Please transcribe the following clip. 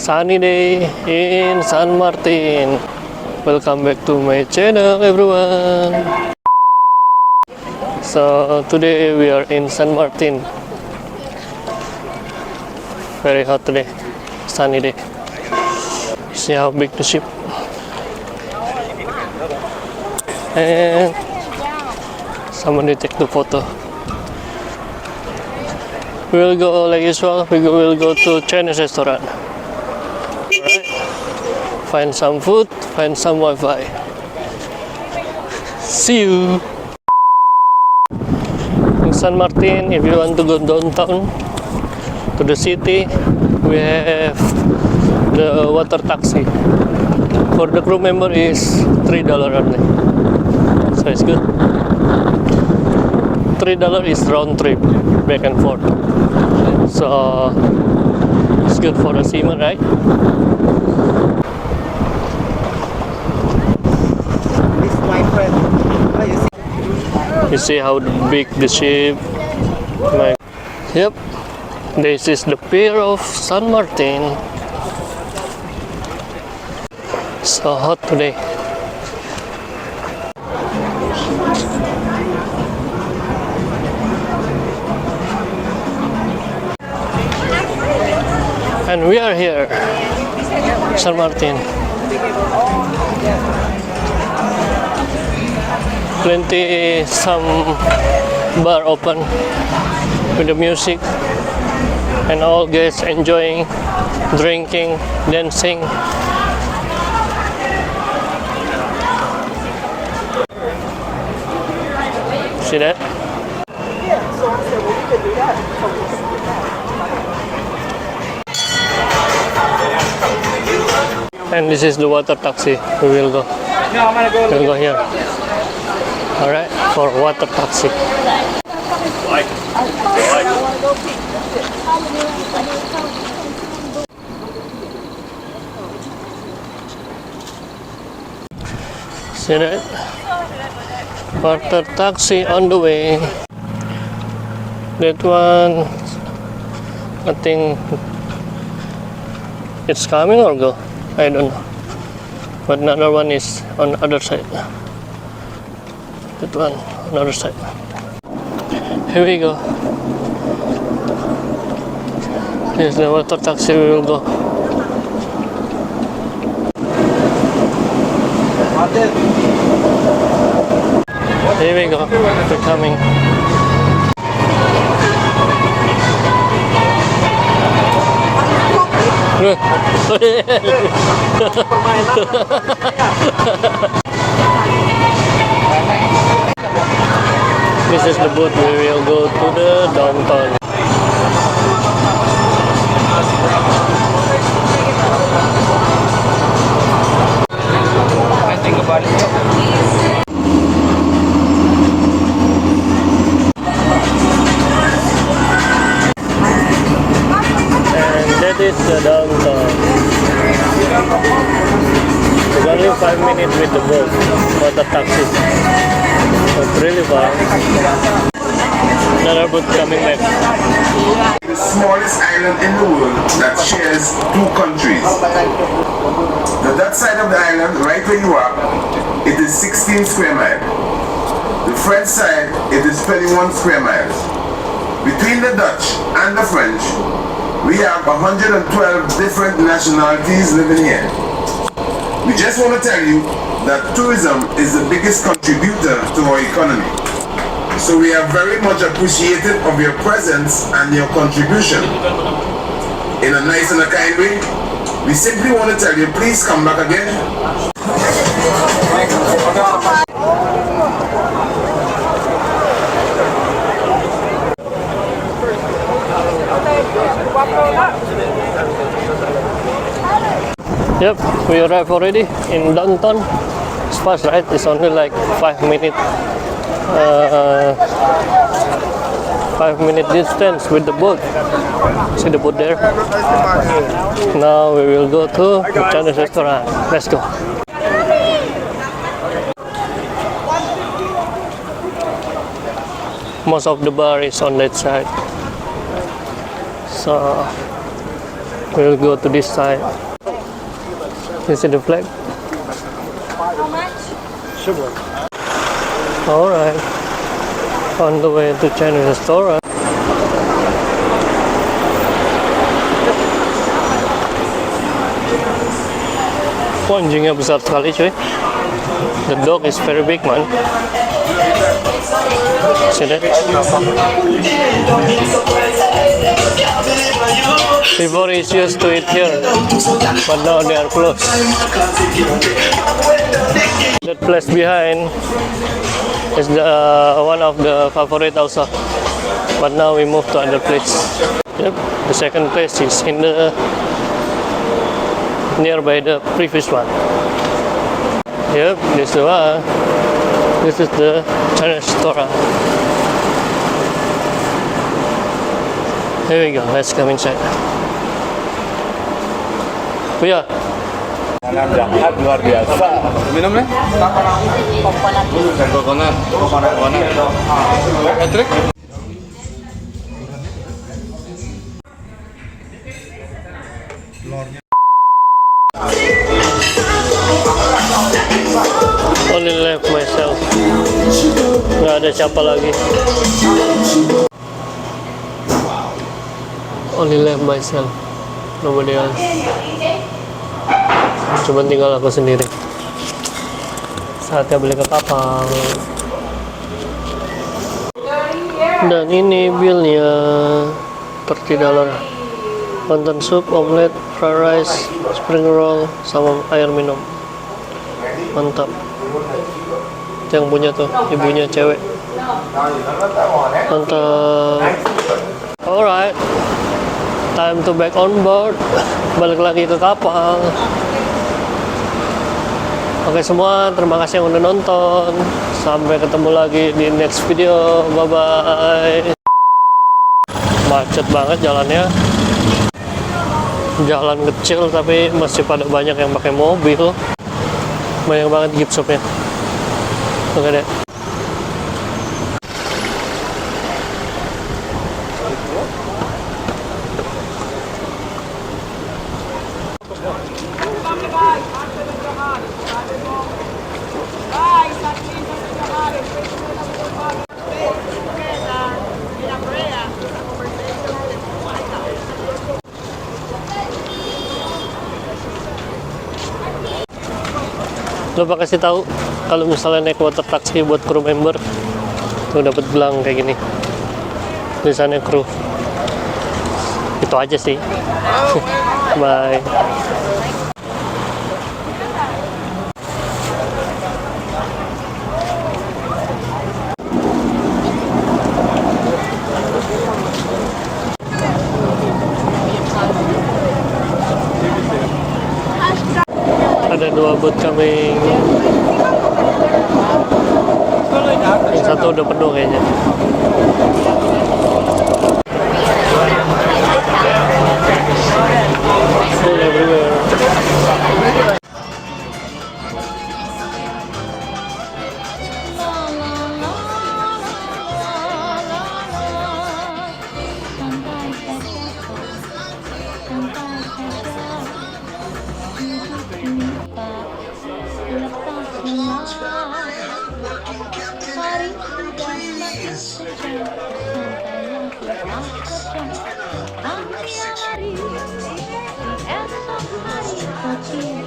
sunny day in St Maarten. Welcome back to my channel, everyone. So today we are in St Maarten. Very hot today, sunny day. See how big the ship. And somebody take the photo. We will go like usual. We will go to Chinese restaurant. Alright. Find some food, find some Wi-Fi. See you. In St Maarten, if you want to go downtown to the city, we have the water taxi. For the crew member is $3 only. So it's good. $3 is round trip, back and forth. So it's good for a seaman, right? This is my friend. You see how big the ship. Yep, this is the pier of St Maarten. So hot today. And we are here, St Maarten. Plenty some bar open with the music and all guests enjoying, drinking, dancing. See that? And this is the water taxi. We will go. We'll go here. Alright, for water taxi. See that? Water taxi on the way. That one, I think it's coming or go? I don't know. But another one is on the other side. That one, on the other side. Here we go. Here's the water taxi, we will go. Here we go, we're coming. This is the boat. We will go to the downtown. I think about it. That is the downtown. It's only 5 minutes with the boat or the taxi. So it's really far. Another boat coming back. The smallest island in the world that shares two countries. The Dutch side of the island, right where you are, it is 16 square miles. The French side, it is 21 square miles. Between the Dutch and the French, we have 112 different nationalities living here. We just want to tell you that tourism is the biggest contributor to our economy. So we are very much appreciative of your presence and your contribution. In a nice and a kind way, we simply want to tell you, please come back again. Yep, we arrived already in downtown. It's fast, right? It's only like 5 minutes. 5-minute distance with the boat. See the boat there? Now we will go to the Chinese restaurant. Let's go. Most of the bar is on that side. So We'll go to this side. You see the flag? How much? Alright. On the way to Chinese restaurant. Wah, anjingnya besar sekali cuy. The dog is very big man. See that? Before he's used to it here, but now they are closed. That place behind is the one of the favorite also, but now we move to other place. Yep, the second place is in the nearby the previous one. Yep, this the one. This is the Chinese restaurant. Here we go. Let's come inside. Oh ya, Jahat luar biasa. Minumnya? Coconut. Patrick? only left myself. Nggak ada siapa lagi. Only left myself. Nobody else. Cuma tinggal aku sendiri. Saatnya beli ke kapal. Dan ini billnya $30. Wonton soup, omelet, fried rice, spring roll, sama air minum. Mantap. Itu yang punya tuh, ibunya cewek. Mantap. Alright, time to back on board. Balik lagi ke kapal. Oke semua, terima kasih yang udah nonton. Sampai ketemu lagi di next video. Bye bye. Macet banget jalannya. Jalan kecil tapi masih pada banyak yang pakai mobil. Banyak banget gift shopnya. Oke deh. Lupa kasih tahu kalau misalnya naik water taxi buat crew member tuh dapat gelang kayak gini, tulisannya crew. Itu aja sih. Bye. Ada 2 boot coming. Yang satu udah penuh kayaknya. Hola Everyone. Esok hari kecil